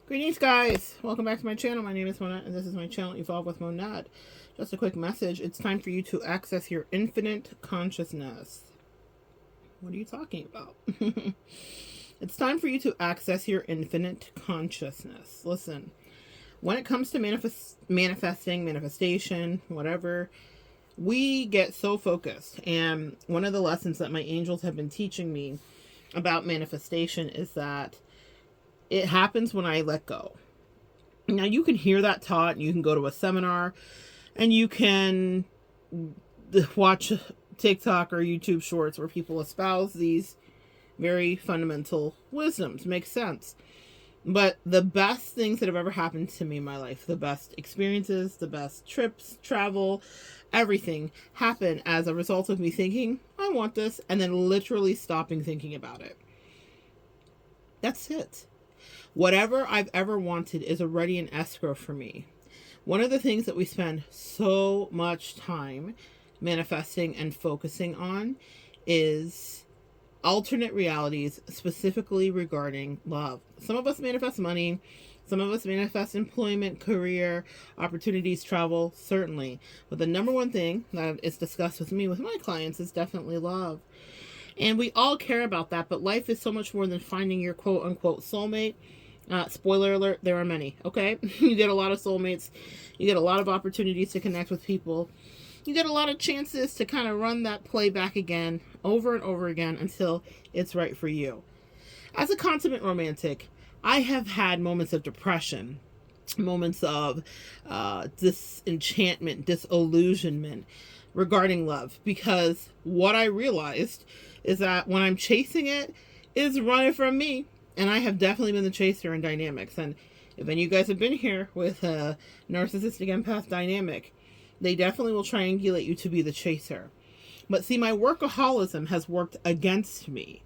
Greetings, guys. Welcome back to my channel. My name is Mona, and this is my channel, Evolve with Monad. Just a quick message. It's time for you to access your infinite consciousness. What are you talking about? It's time for you to access your infinite consciousness. Listen, when it comes to manifestation, whatever, we get so focused. And one of the lessons that my angels have been teaching me about manifestation is that it happens when I let go. Now, you can hear that taught, and you can go to a seminar, and you can watch TikTok or YouTube shorts where people espouse these very fundamental wisdoms. Makes sense. But the best things that have ever happened to me in my life, the best experiences, the best trips, travel, everything happen as a result of me thinking, I want this, and then literally stopping thinking about it. That's it. Whatever I've ever wanted is already in escrow for me. One of the things that we spend so much time manifesting and focusing on is alternate realities, specifically regarding love. Some of us manifest money. Some of us manifest employment, career, opportunities, travel, certainly. But the number one thing that is discussed with me, with my clients, is definitely love. And we all care about that, but life is so much more than finding your quote-unquote soulmate. Spoiler alert, there are many, okay? You get a lot of soulmates. You get a lot of opportunities to connect with people. You get a lot of chances to kind of run that play back again, over and over again, until it's right for you. As a consummate romantic, I have had moments of depression, moments of disenchantment, disillusionment regarding love, because what I realized is that when I'm chasing it, it's running from me. And I have definitely been the chaser in dynamics. And if any of you guys have been here with a narcissistic empath dynamic, they definitely will triangulate you to be the chaser. But see, my workaholism has worked against me.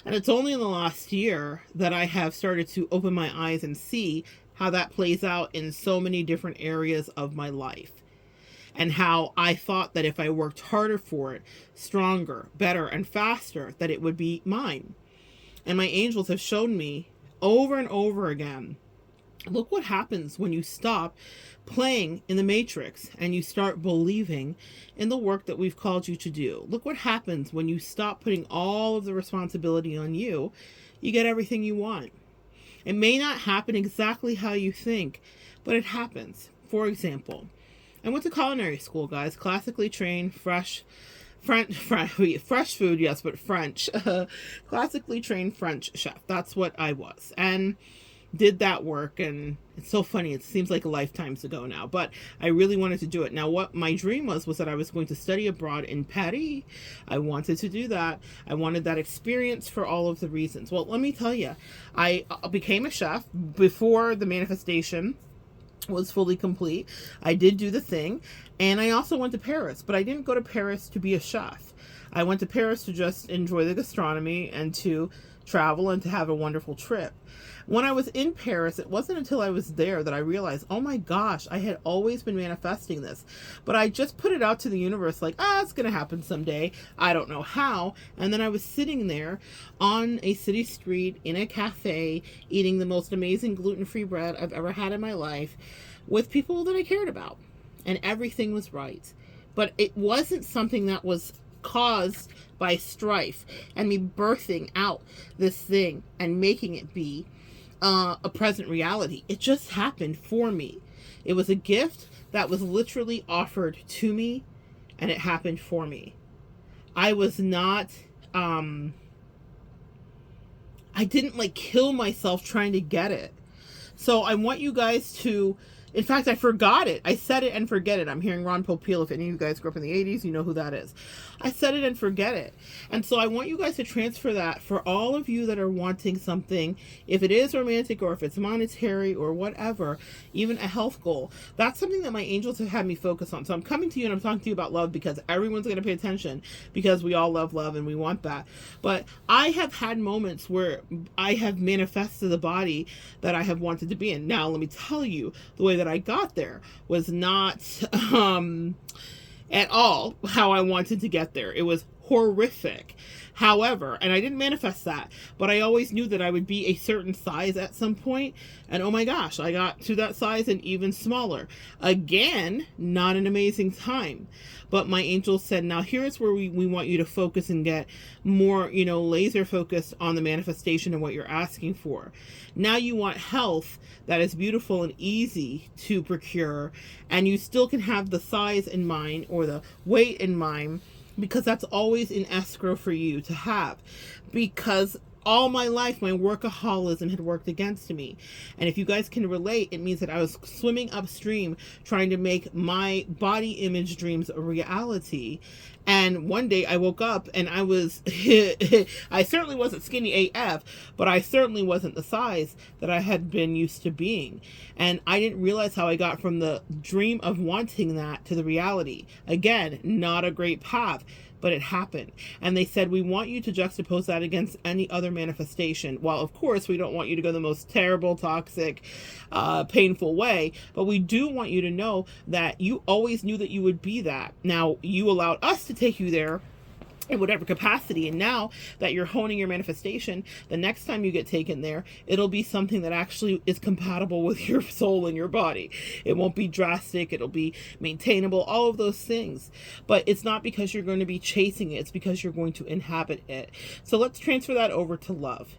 And it's only in the last year that I have started to open my eyes and see how that plays out in so many different areas of my life. And how I thought that if I worked harder for it, stronger, better, and faster, that it would be mine. And my angels have shown me over and over again, look what happens when you stop playing in the matrix and you start believing in the work that we've called you to do. Look what happens when you stop putting all of the responsibility on you. You get everything you want. It may not happen exactly how you think, but it happens. For example, I went to culinary school, guys, classically trained, fresh food, yes, but French, classically trained French chef. That's what I was, and did that work. And it's so funny, it seems like a lifetimes ago now, but I really wanted to do it. Now, what my dream was that I was going to study abroad in Paris. I wanted to do that. I wanted that experience for all of the reasons. Well, let me tell you, I became a chef before the manifestation was fully complete. I did do the thing, and I also went to Paris, but I didn't go to Paris to be a chef. I went to Paris to just enjoy the gastronomy and to travel and to have a wonderful trip. When I was in Paris, it wasn't until I was there that I realized, oh my gosh, I had always been manifesting this, but I just put it out to the universe like, it's gonna happen someday. I don't know how. And then I was sitting there on a city street in a cafe eating the most amazing gluten-free bread I've ever had in my life with people that I cared about, and everything was right. But it wasn't something that was caused by strife and me birthing out this thing and making it be a present reality. It just happened for me. It was a gift that was literally offered to me, and it happened for me. I was not I didn't like kill myself trying to get it. So I want you guys to, in fact, I forgot it. I said it and forget it. I'm hearing Ron Popeil. If any of you guys grew up in the 80s, you know who that is. I said it and forget it. And so I want you guys to transfer that for all of you that are wanting something, if it is romantic or if it's monetary or whatever, even a health goal. That's something that my angels have had me focus on. So I'm coming to you and I'm talking to you about love because everyone's going to pay attention, because we all love love and we want that. But I have had moments where I have manifested the body that I have wanted to be in. Now, let me tell you, the way that I got there was not at all how I wanted to get there. It was horrific. However, and I didn't manifest that, but I always knew that I would be a certain size at some point, and oh my gosh, I got to that size and even smaller. Again, not an amazing time. But my angels said, now here's where we want you to focus and get more, laser focused on the manifestation and what you're asking for. Now you want health that is beautiful and easy to procure, and you still can have the size in mind or the weight in mind, because that's always in escrow for you to have. Because all my life, my workaholism had worked against me. And if you guys can relate, it means that I was swimming upstream trying to make my body image dreams a reality. And one day I woke up and I was, I certainly wasn't skinny AF, but I certainly wasn't the size that I had been used to being. And I didn't realize how I got from the dream of wanting that to the reality. Again, not a great path, but it happened. And they said, we want you to juxtapose that against any other manifestation. While of course we don't want you to go the most terrible, toxic, painful way, but we do want you to know that you always knew that you would be that. Now, you allowed us to take you there in whatever capacity, and now that you're honing your manifestation, the next time you get taken there, it'll be something that actually is compatible with your soul and your body. It won't be drastic, it'll be maintainable, all of those things. But it's not because you're going to be chasing it, it's because you're going to inhabit it. So let's transfer that over to love.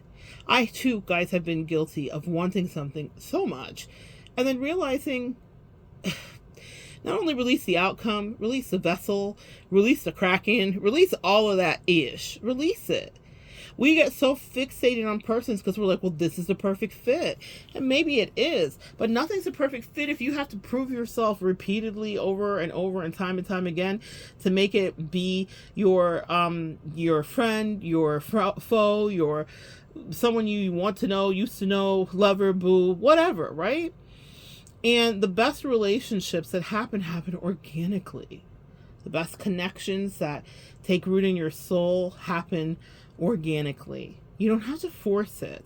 I too, guys, have been guilty of wanting something so much and then realizing not only release the outcome, release the vessel, release the kraken, release all of that ish. Release it. We get so fixated on persons because we're like, well, this is the perfect fit. And maybe it is, but nothing's a perfect fit if you have to prove yourself repeatedly over and over and time again to make it be your friend, your foe, your someone you want to know, used to know, lover, boo, whatever, right? And the best relationships that happen organically. The best connections that take root in your soul happen organically. You don't have to force it.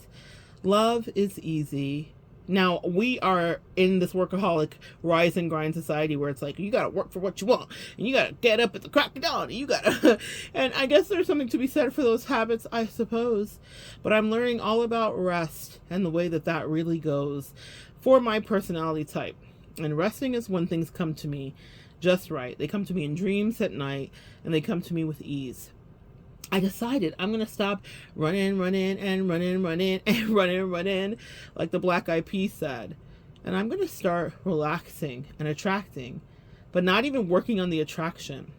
Love is easy. Now, we are in this workaholic rise and grind society where it's like, you got to work for what you want, and you got to get up at the crack of dawn, and you got to, and I guess there's something to be said for those habits, I suppose. But I'm learning all about rest and the way that that really goes for my personality type. And resting is when things come to me just right. They come to me in dreams at night, and they come to me with ease. I decided I'm going to stop running, like the Black Eyed Peas said. And I'm going to start relaxing and attracting, but not even working on the attraction.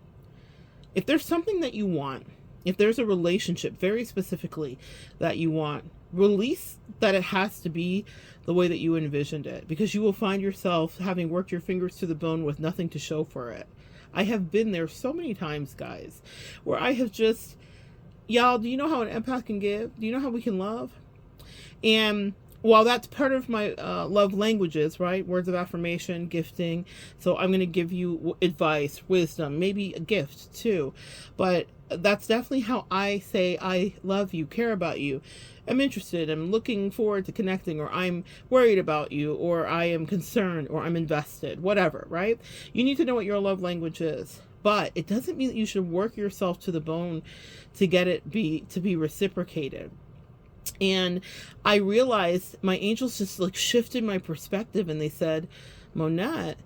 If there's something that you want, if there's a relationship very specifically that you want, release that it has to be the way that you envisioned it, because you will find yourself having worked your fingers to the bone with nothing to show for it. I have been there so many times, guys, where I have just, y'all, do you know how an empath can give? Do you know how we can love? And while that's part of my love languages, right? Words of affirmation, gifting. So I'm going to give you advice, wisdom, maybe a gift too. But that's definitely how I say I love you, care about you. I'm interested, I'm looking forward to connecting, or I'm worried about you, or I am concerned, or I'm invested, whatever, right? You need to know what your love language is. But it doesn't mean that you should work yourself to the bone to get it to be reciprocated. And I realized my angels just like shifted my perspective, and they said, Monette,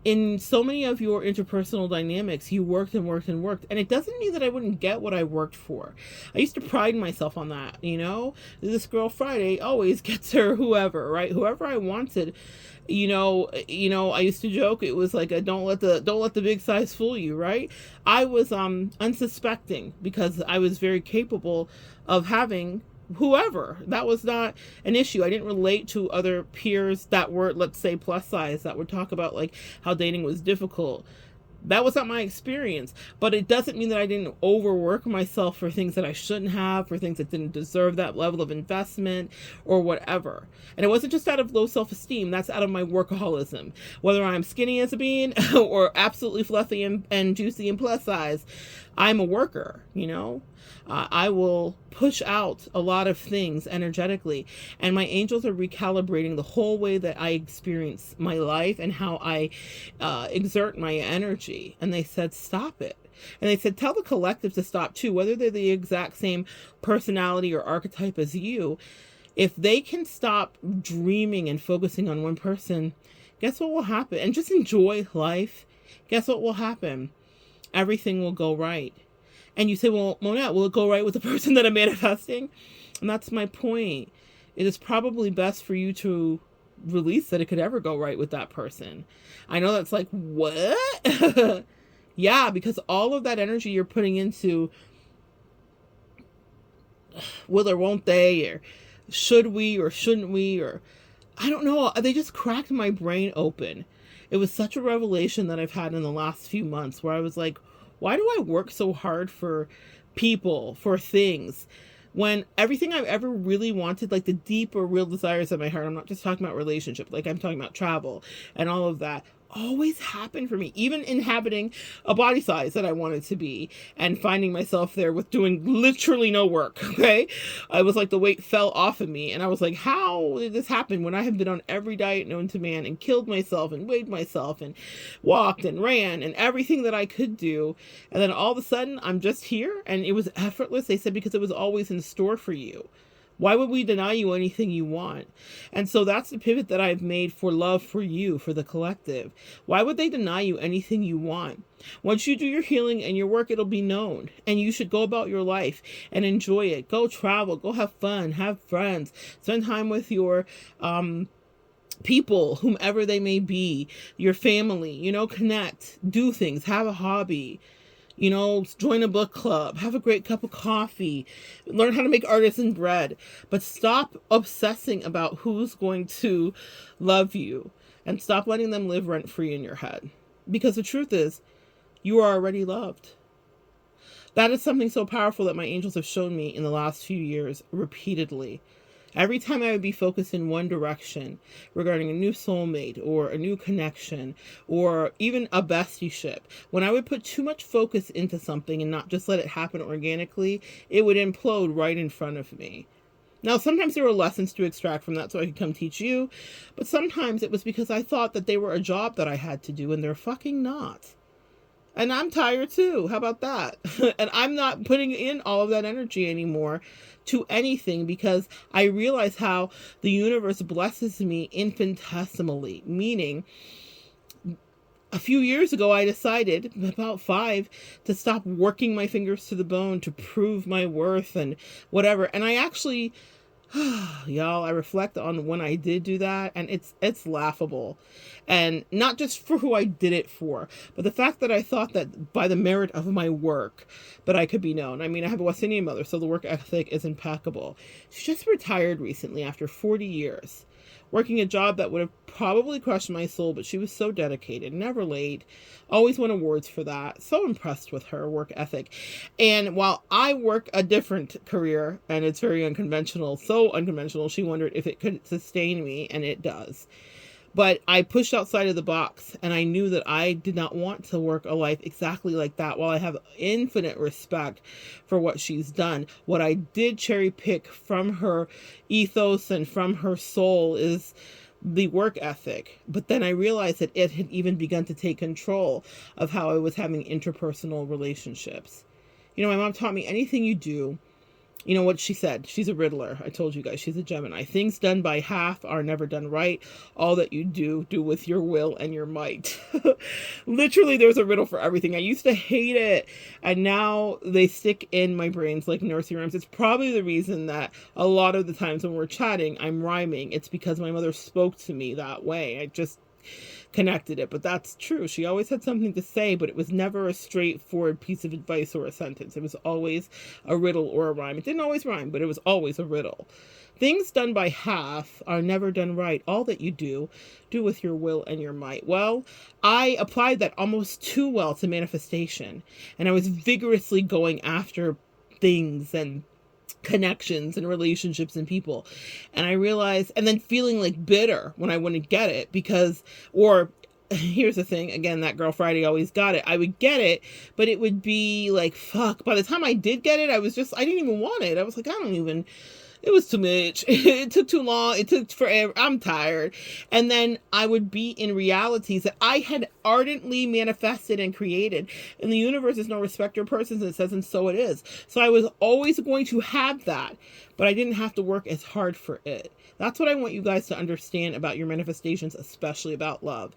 in so many of your interpersonal dynamics, you worked. And it doesn't mean that I wouldn't get what I worked for. I used to pride myself on that, This girl Friday always gets her whoever, right? Whoever I wanted. I used to joke, it was like a don't let the big size fool you, right? I was unsuspecting because I was very capable of having whoever. That was not an issue. I didn't relate to other peers that were, let's say, plus size, that would talk about like how dating was difficult. That was not my experience, but it doesn't mean that I didn't overwork myself for things that I shouldn't have, for things that didn't deserve that level of investment or whatever. And it wasn't just out of low self-esteem, that's out of my workaholism. Whether I'm skinny as a bean or absolutely fluffy and juicy and plus size, I'm a worker, I will push out a lot of things energetically, and my angels are recalibrating the whole way that I experience my life and how I exert my energy. And they said, stop it. And they said, tell the collective to stop too, whether they're the exact same personality or archetype as you. If they can stop dreaming and focusing on one person, guess what will happen? And just enjoy life. Guess what will happen? Everything will go right. And you say, well, Monette, will it go right with the person that I'm manifesting? And that's my point. It is probably best for you to release that it could ever go right with that person. I know that's like, what? Yeah, because all of that energy you're putting into will or won't they, or should we or shouldn't we, or I don't know. They just cracked my brain open. It was such a revelation that I've had in the last few months where I was like, why do I work so hard for people, for things, when everything I've ever really wanted, like the deep or real desires of my heart, I'm not just talking about relationships, like I'm talking about travel and all of that, always happened for me, even inhabiting a body size that I wanted to be and finding myself there with doing literally no work. Okay. I was like, the weight fell off of me and I was like, how did this happen when I have been on every diet known to man and killed myself and weighed myself and walked and ran and everything that I could do. And then all of a sudden I'm just here and it was effortless. They said, because it was always in store for you. Why would we deny you anything you want? And so that's the pivot that I've made for love for you, for the collective. Why would they deny you anything you want? Once you do your healing and your work, it'll be known. And you should go about your life and enjoy it. Go travel, go have fun, have friends, spend time with your people, whomever they may be, your family, connect, do things, have a hobby. Join a book club, have a great cup of coffee, learn how to make artisan bread, but stop obsessing about who's going to love you and stop letting them live rent free in your head. Because the truth is, you are already loved. That is something so powerful that my angels have shown me in the last few years repeatedly. Every time I would be focused in one direction regarding a new soulmate or a new connection or even a bestieship, when I would put too much focus into something and not just let it happen organically, it would implode right in front of me. Now, sometimes there were lessons to extract from that so I could come teach you, but sometimes it was because I thought that they were a job that I had to do and they're fucking not. And I'm tired too. How about that? And I'm not putting in all of that energy anymore to anything because I realize how the universe blesses me infinitesimally. Meaning, a few years ago, I decided, about 5, to stop working my fingers to the bone to prove my worth and whatever. And I actually, y'all, I reflect on when I did do that, and it's laughable. And not just for who I did it for, but the fact that I thought that by the merit of my work, that I could be known. I mean, I have a West Indian mother, so the work ethic is impeccable. She just retired recently after 40 years, working a job that would have probably crushed my soul, but she was so dedicated, never late, always won awards for that. So impressed with her work ethic. And while I work a different career, and it's very unconventional, so unconventional, she wondered if it could sustain me, and it does. But I pushed outside of the box, and I knew that I did not want to work a life exactly like that. While I have infinite respect for what she's done, what I did cherry pick from her ethos and from her soul is the work ethic. But then I realized that it had even begun to take control of how I was having interpersonal relationships. My mom taught me anything you do. You know what she said? She's a riddler. I told you guys, she's a Gemini. Things done by half are never done right. All that you do with your will and your might. Literally, there's a riddle for everything. I used to hate it, and now they stick in my brains like nursery rhymes. It's probably the reason that a lot of the times when we're chatting, I'm rhyming. It's because my mother spoke to me that way. I just connected it, but that's true. She always had something to say, but it was never a straightforward piece of advice or a sentence. It was always a riddle or a rhyme. It didn't always rhyme, but it was always a riddle. Things done by half are never done right. All that you do with your will and your might. Well, I applied that almost too well to manifestation, and I was vigorously going after things and connections and relationships and people. And I realized, and then feeling like bitter when I wouldn't get it or here's the thing, again, that girl Friday always got it. I would get it, but it would be like, fuck. By the time I did get it, I didn't even want it. I was like, it was too much. It took too long. It took forever. I'm tired. And then I would be in realities that I had ardently manifested and created. And the universe is no respecter of persons. It says, and so it is. So I was always going to have that, but I didn't have to work as hard for it. That's what I want you guys to understand about your manifestations, especially about love.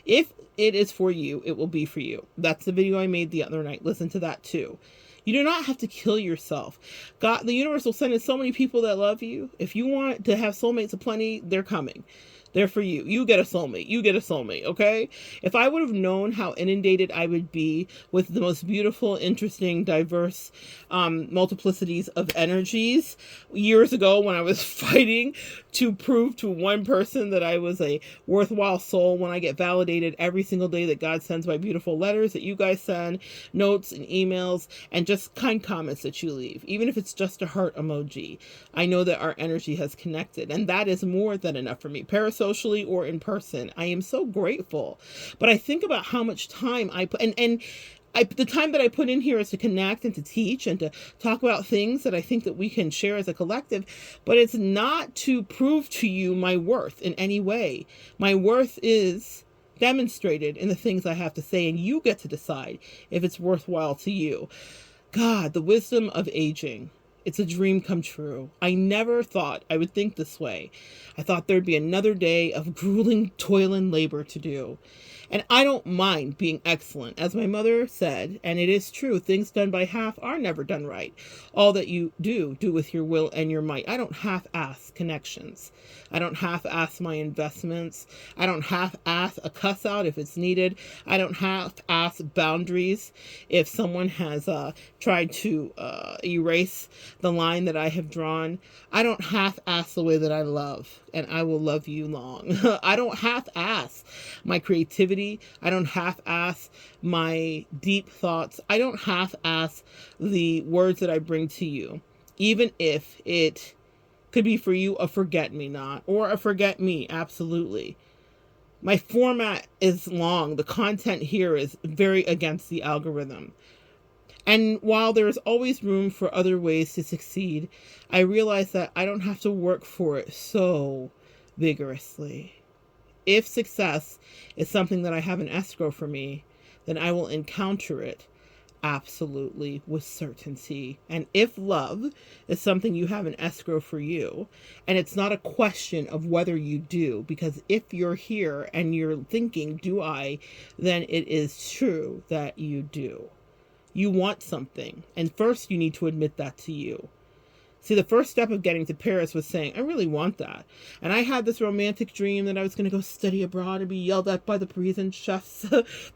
If it is for you, it will be for you. That's the video I made the other night. Listen to that too. You do not have to kill yourself. God, the universe will send in so many people that love you. If you want to have soulmates aplenty, they're coming. They're for you. You get a soulmate. You get a soulmate, okay? If I would have known how inundated I would be with the most beautiful, interesting, diverse multiplicities of energies years ago when I was fighting to prove to one person that I was a worthwhile soul, when I get validated every single day that God sends my beautiful letters that you guys send, notes and emails, and just kind comments that you leave, even if it's just a heart emoji, I know that our energy has connected, and that is more than enough for me. Parasocially or in person, I am so grateful. But I think about how much time I put, the time that I put in here is to connect and to teach and to talk about things that I think that we can share as a collective, but it's not to prove to you my worth in any way. My worth is demonstrated in the things I have to say, and you get to decide if it's worthwhile to you. God, the wisdom of aging. It's a dream come true. I never thought I would think this way. I thought there'd be another day of grueling toil and labor to do. And I don't mind being excellent. As my mother said, and it is true, things done by half are never done right. All that you do with your will and your might. I don't half-ass connections. I don't half-ass my investments. I don't half-ass a cuss out if it's needed. I don't half-ass boundaries if someone has tried to erase the line that I have drawn. I don't half-ass the way that I love, and I will love you long. I don't half-ass my creativity. I don't half-ass my deep thoughts. I don't half-ass the words that I bring to you, even if it could be for you a forget-me-not or a forget-me, absolutely. My format is long. The content here is very against the algorithm. And while there is always room for other ways to succeed, I realize that I don't have to work for it so vigorously. If success is something that I have in escrow for me, then I will encounter it absolutely with certainty. And if love is something you have in escrow for you, and it's not a question of whether you do, because if you're here and you're thinking, do I, then it is true that you do. You want something, and first you need to admit that to you. See, the first step of getting to Paris was saying, I really want that. And I had this romantic dream that I was going to go study abroad and be yelled at by the Parisian chefs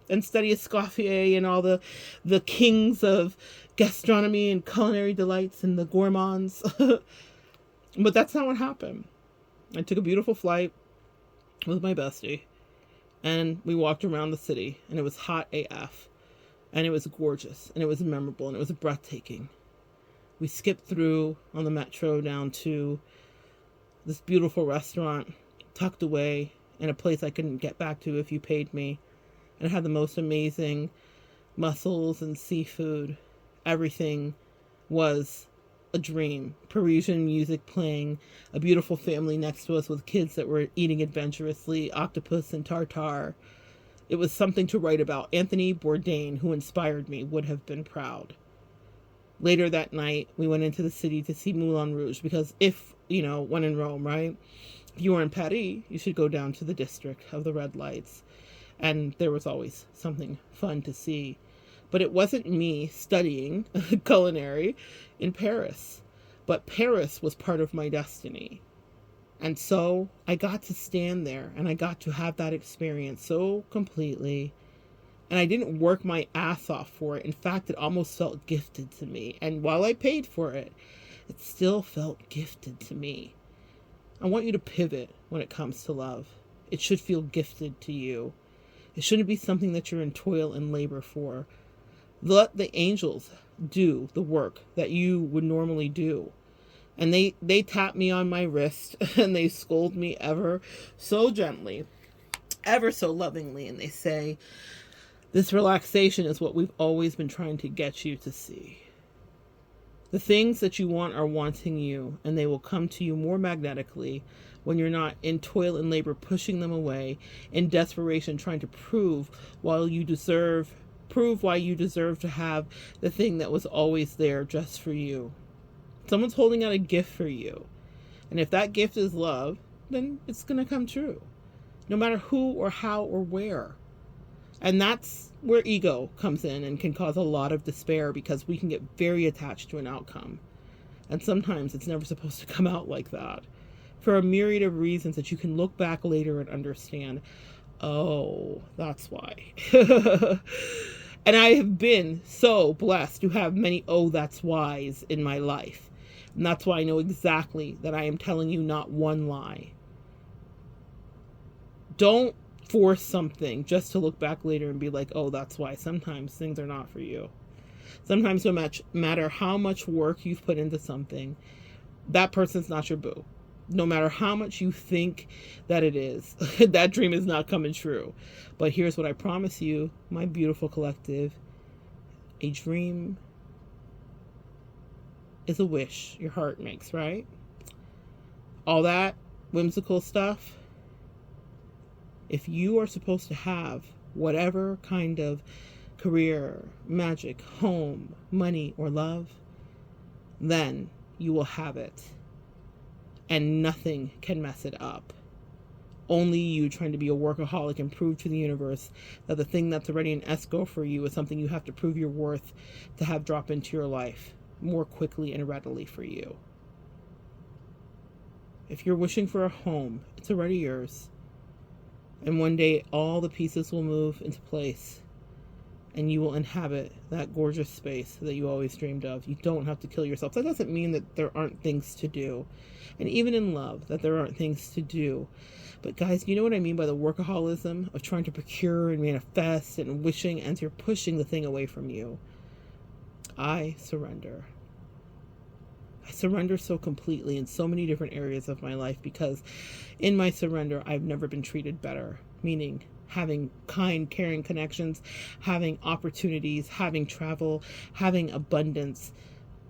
and study Escoffier and all the kings of gastronomy and culinary delights and the gourmands. But that's not what happened. I took a beautiful flight with my bestie, and we walked around the city, and it was hot AF, and it was gorgeous, and it was memorable, and it was breathtaking. We skipped through on the metro down to this beautiful restaurant tucked away in a place I couldn't get back to if you paid me. And it had the most amazing mussels and seafood. Everything was a dream. Parisian music playing, a beautiful family next to us with kids that were eating adventurously, octopus and tartare. It was something to write about. Anthony Bourdain, who inspired me, would have been proud. Later that night, we went into the city to see Moulin Rouge because when in Rome, right? If you were in Paris, you should go down to the district of the red lights. And there was always something fun to see. But it wasn't me studying culinary in Paris. But Paris was part of my destiny. And so I got to stand there and I got to have that experience so completely. And I didn't work my ass off for it. In fact, it almost felt gifted to me. And while I paid for it, it still felt gifted to me. I want you to pivot when it comes to love. It should feel gifted to you. It shouldn't be something that you're in toil and labor for. Let the angels do the work that you would normally do. And they tap me on my wrist and they scold me ever so gently, ever so lovingly. And they say, this relaxation is what we've always been trying to get you to see. The things that you want are wanting you, and they will come to you more magnetically when you're not in toil and labor pushing them away, in desperation trying to prove why you deserve to have the thing that was always there just for you. Someone's holding out a gift for you. And if that gift is love, then it's going to come true. No matter who or how or where. And that's where ego comes in and can cause a lot of despair, because we can get very attached to an outcome. And sometimes it's never supposed to come out like that, for a myriad of reasons that you can look back later and understand, oh, that's why. And I have been so blessed to have many oh, that's whys in my life. And that's why I know exactly that I am telling you not one lie. Don't force something just to look back later and be like, oh, that's why. Sometimes things are not for you. Sometimes no matter how much work you've put into something, that person's not your boo. No matter how much you think that it is, that dream is not coming true. But here's what I promise you, my beautiful collective. A dream is a wish your heart makes, right? All that whimsical stuff. If you are supposed to have whatever kind of career, magic, home, money, or love, then you will have it. And nothing can mess it up. Only you trying to be a workaholic and prove to the universe that the thing that's already an escrow for you is something you have to prove your worth to have drop into your life more quickly and readily for you. If you're wishing for a home, it's already yours. And one day all the pieces will move into place and you will inhabit that gorgeous space that you always dreamed of. You don't have to kill yourself. That doesn't mean that there aren't things to do. And even in love, that there aren't things to do. But guys, you know what I mean by the workaholism of trying to procure and manifest and wishing as you're pushing the thing away from you. I surrender. I surrender so completely in so many different areas of my life, because in my surrender, I've never been treated better. Meaning having kind, caring connections, having opportunities, having travel, having abundance.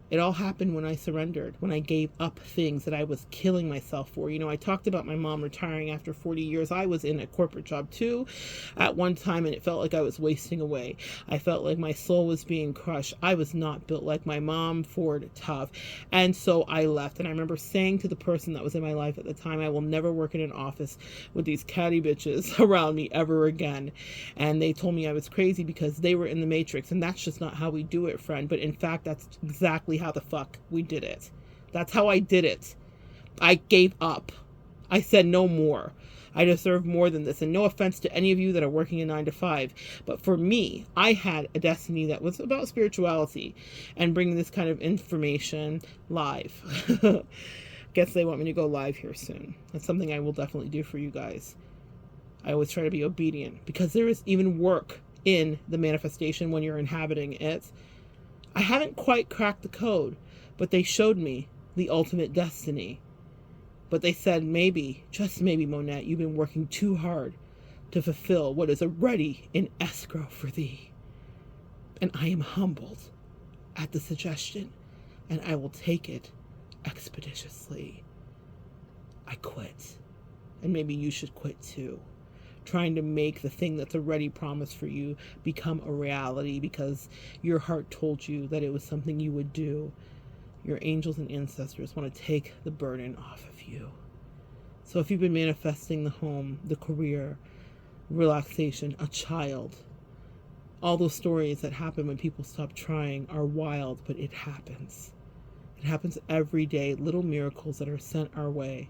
It all happened when I surrendered, when I gave up things that I was killing myself for. You know, I talked about my mom retiring after 40 years. I was in a corporate job too at one time, and it felt like I was wasting away. I felt like my soul was being crushed. I was not built like my mom, Ford, tough. And so I left. And I remember saying to the person that was in my life at the time, I will never work in an office with these catty bitches around me ever again. And they told me I was crazy because they were in the matrix. And that's just not how we do it, friend. But in fact, that's exactly how the fuck we did it. That's how I did it. I gave up. I said no more. I deserve more than this. And no offense to any of you that are working a 9-to-5, but for me, I had a destiny that was about spirituality and bringing this kind of information live. Guess they want me to go live here soon. That's something I will definitely do for you guys. I always try to be obedient, because there is even work in the manifestation when you're inhabiting it. I haven't quite cracked the code, but they showed me the ultimate destiny. But they said, maybe, just maybe, Monette, you've been working too hard to fulfill what is already in escrow for thee. And I am humbled at the suggestion, and I will take it expeditiously. I quit. And maybe you should quit too. Trying to make the thing that's already promised for you become a reality because your heart told you that it was something you would do. Your angels and ancestors want to take the burden off of you. So if you've been manifesting the home, the career, relaxation, a child, all those stories that happen when people stop trying are wild, but it happens. It happens every day, little miracles that are sent our way.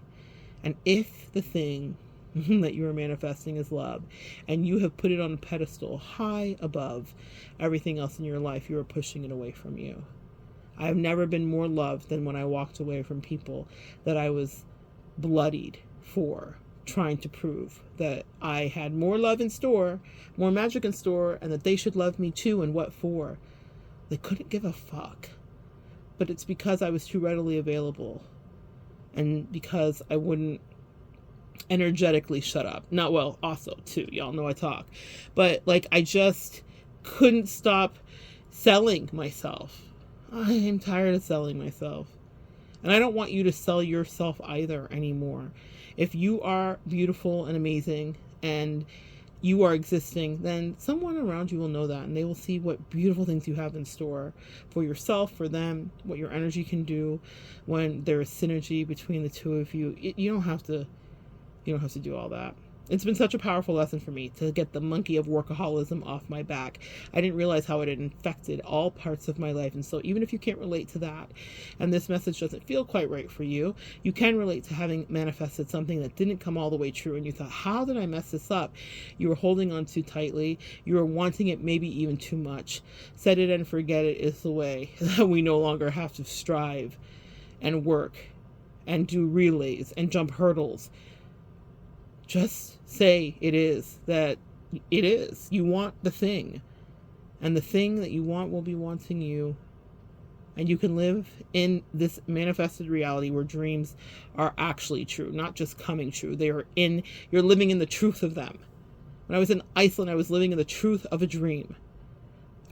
And if the thing that you are manifesting is love, and you have put it on a pedestal high above everything else in your life, you are pushing it away from you. I have never been more loved than when I walked away from people that I was bloodied for, trying to prove that I had more love in store, more magic in store, and that they should love me too, and what for. They couldn't give a fuck. But it's because I was too readily available, and because I wouldn't energetically shut up. Not well, also too, y'all know I talk, but like I just couldn't stop selling myself. I am tired of selling myself. And I don't want you to sell yourself either anymore. If you are beautiful and amazing and you are existing, then someone around you will know that, and they will see what beautiful things you have in store for yourself, for them, what your energy can do when there is synergy between the two of you. You don't have to do all that. It's been such a powerful lesson for me to get the monkey of workaholism off my back. I didn't realize how it had infected all parts of my life. And so even if you can't relate to that, and this message doesn't feel quite right for you, you can relate to having manifested something that didn't come all the way true. And you thought, how did I mess this up? You were holding on too tightly. You were wanting it maybe even too much. Set it and forget it is the way that we no longer have to strive and work and do relays and jump hurdles. Just say it is, that it is. You want the thing, and the thing that you want will be wanting you. And you can live in this manifested reality where dreams are actually true, not just coming true. You're living in the truth of them. When I was in Iceland, I was living in the truth of a dream.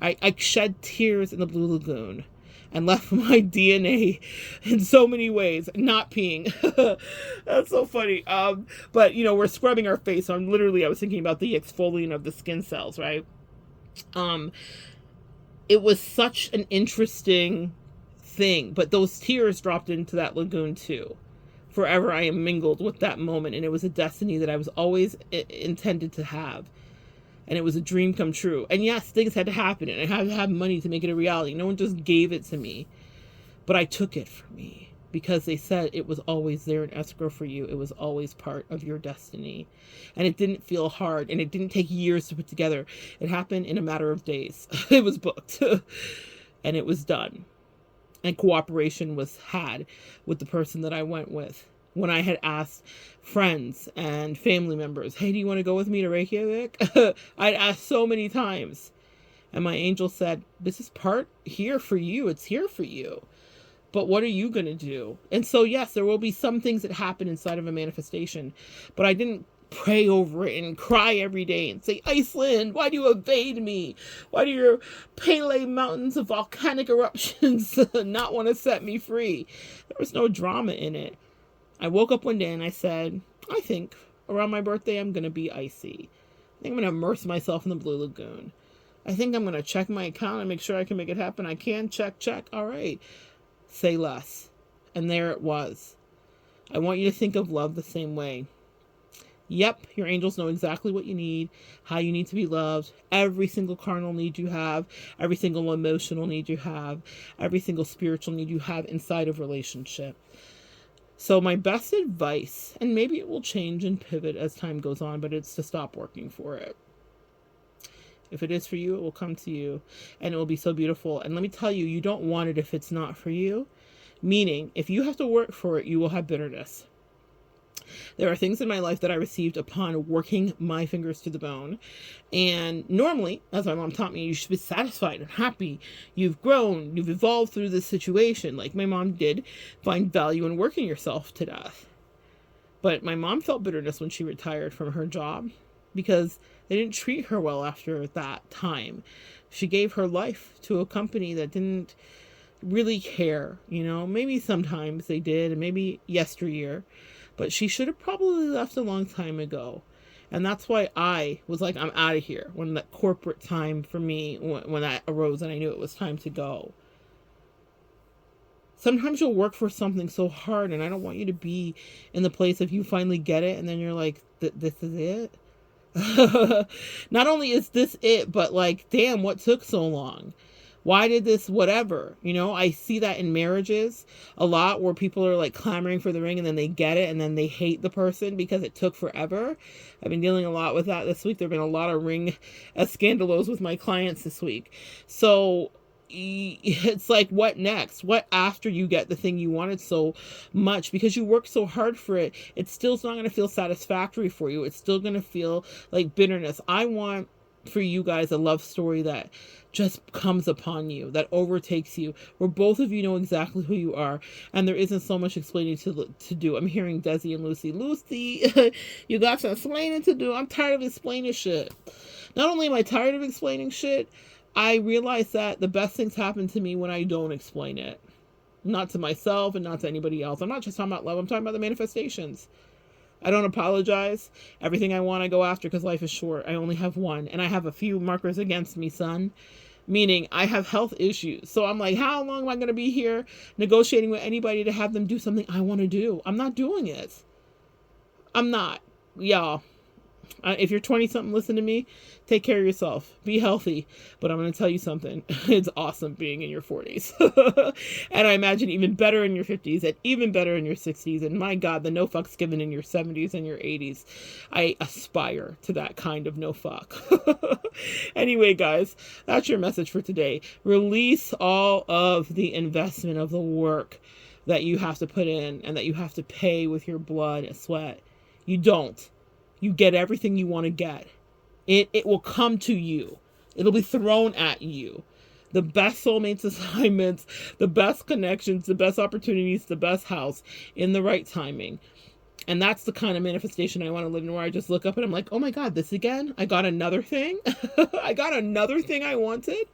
I shed tears in the Blue Lagoon and left my DNA in so many ways, not peeing. That's so funny. But we're scrubbing our face. So I was thinking about the exfoliant of the skin cells, right? It was such an interesting thing, but those tears dropped into that lagoon too. Forever I am mingled with that moment, and it was a destiny that I was always intended to have. And it was a dream come true. And yes, things had to happen, and I had to have money to make it a reality. No one just gave it to me, but I took it for me because they said it was always there in escrow for you. It was always part of your destiny, and it didn't feel hard, and it didn't take years to put together. It happened in a matter of days. It was booked and it was done. And cooperation was had with the person that I went with. When I had asked friends and family members, hey, do you want to go with me to Reykjavik? I'd asked so many times. And my angel said, this is part here for you. It's here for you. But what are you going to do? And so, yes, there will be some things that happen inside of a manifestation. But I didn't pray over it and cry every day and say, Iceland, why do you evade me? Why do your Pele mountains of volcanic eruptions not want to set me free? There was no drama in it. I woke up one day and I said, I think around my birthday, I'm going to be icy. I think I'm going to immerse myself in the Blue Lagoon. I think I'm going to check my account and make sure I can make it happen. I can check. All right. Say less. And there it was. I want you to think of love the same way. Yep, your angels know exactly what you need, how you need to be loved, every single carnal need you have, every single emotional need you have, every single spiritual need you have inside of relationship. So my best advice, and maybe it will change and pivot as time goes on, but it's to stop working for it. If it is for you, it will come to you, and it will be so beautiful. And let me tell you, you don't want it if it's not for you. Meaning, if you have to work for it, you will have bitterness. There are things in my life that I received upon working my fingers to the bone. And normally, as my mom taught me, you should be satisfied and happy. You've grown, you've evolved through this situation. Like my mom did find value in working yourself to death. But my mom felt bitterness when she retired from her job because they didn't treat her well after that time. She gave her life to a company that didn't really care. Maybe sometimes they did, and maybe yesteryear. But she should have probably left a long time ago. And that's why I was like, I'm out of here. When that corporate time for me, when that arose and I knew it was time to go. Sometimes you'll work for something so hard, and I don't want you to be in the place of you finally get it and then you're like, this is it? Not only is this it, but like, damn, what took so long? Why did this whatever? I see that in marriages a lot where people are like clamoring for the ring and then they get it and then they hate the person because it took forever. I've been dealing a lot with that this week. There have been a lot of ring scandalos with my clients this week. So it's like, what next? What after you get the thing you wanted so much because you worked so hard for it? It's still not going to feel satisfactory for you. It's still going to feel like bitterness. I want for you guys a love story that just comes upon you, that overtakes you, where both of you know exactly who you are, and there isn't so much explaining to do. I'm hearing Desi and Lucy, you got some explaining to do. I'm tired of explaining shit. Not only am I tired of explaining shit, I realize that the best things happen to me when I don't explain it. Not to myself and not to anybody else. I'm not just talking about love. I'm talking about the manifestations. I don't apologize. Everything I want, I go after because life is short. I only have one. And I have a few markers against me, son. Meaning I have health issues. So I'm like, how long am I going to be here negotiating with anybody to have them do something I want to do? I'm not doing it. I'm not. Y'all. If you're 20 something, listen to me. Take care of yourself. Be healthy. But I'm going to tell you something. It's awesome being in your 40s. And I imagine even better in your 50s and even better in your 60s. And my God, the no fucks given in your 70s and your 80s. I aspire to that kind of no fuck. Anyway, guys, that's your message for today. Release all of the investment of the work that you have to put in and that you have to pay with your blood and sweat. You don't. You get everything you want to get. It will come to you. It'll be thrown at you. The best soulmates assignments, the best connections, the best opportunities, the best house in the right timing. And that's the kind of manifestation I want to live in, where I just look up and I'm like, oh my God, this again? I got another thing? I got another thing I wanted?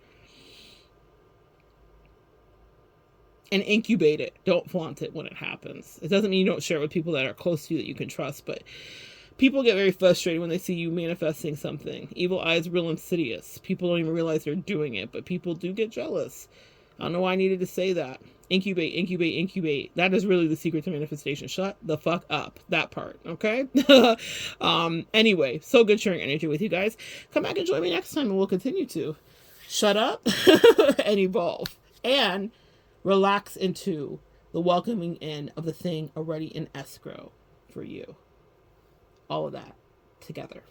And incubate it. Don't flaunt it when it happens. It doesn't mean you don't share it with people that are close to you that you can trust, but people get very frustrated when they see you manifesting something. Evil eye is real insidious. People don't even realize they're doing it, but people do get jealous. I don't know why I needed to say that. Incubate, incubate, incubate. That is really the secret to manifestation. Shut the fuck up. That part, okay? Anyway, so good sharing energy with you guys. Come back and join me next time and we'll continue to shut up and evolve. And relax into the welcoming in of the thing already in escrow for you. All of that together.